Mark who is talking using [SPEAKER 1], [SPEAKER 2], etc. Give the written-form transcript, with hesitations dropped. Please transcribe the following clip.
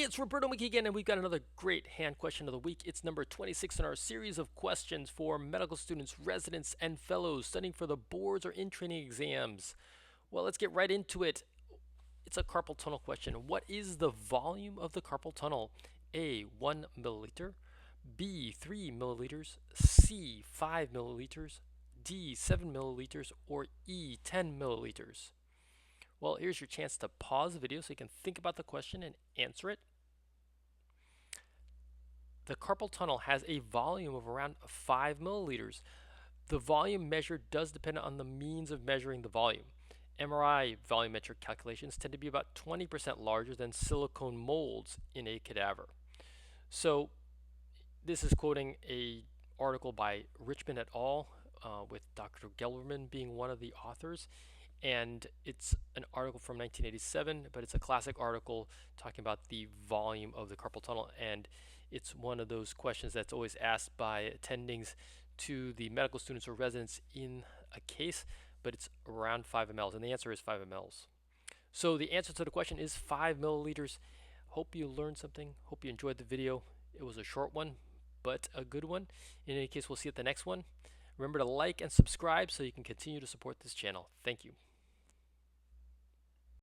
[SPEAKER 1] it's Roberto Miki again, and we've got another great hand question of the week. It's number 26 in our series of questions for medical students, residents, and fellows studying for the boards or in training exams. Well, let's get right into it. It's a carpal tunnel question. What is the volume of the carpal tunnel? A, 1 milliliter, B, 3 milliliters, C, 5 milliliters, D, 7 milliliters, or E, 10 milliliters? Well, here's your chance to pause the video so you can think about the question and answer it. The carpal tunnel has a volume of around 5 milliliters. The volume measured does depend on the means of measuring the volume. MRI volumetric calculations tend to be about 20% larger than silicone molds in a cadaver. So this is quoting a article by Richmond et al. With Dr. Gelberman being one of the authors. And it's an article from 1987, but it's a classic article talking about the volume of the carpal tunnel, and it's one of those questions that's always asked by attendings to the medical students or residents in a case, but it's around 5 mLs, and the answer is 5 mLs. So the answer to the question is 5 milliliters. Hope you learned something. Hope you enjoyed the video. It was a short one, but a good one. In any case, we'll see you at the next one. Remember to like and subscribe so you can continue to support this channel. Thank you.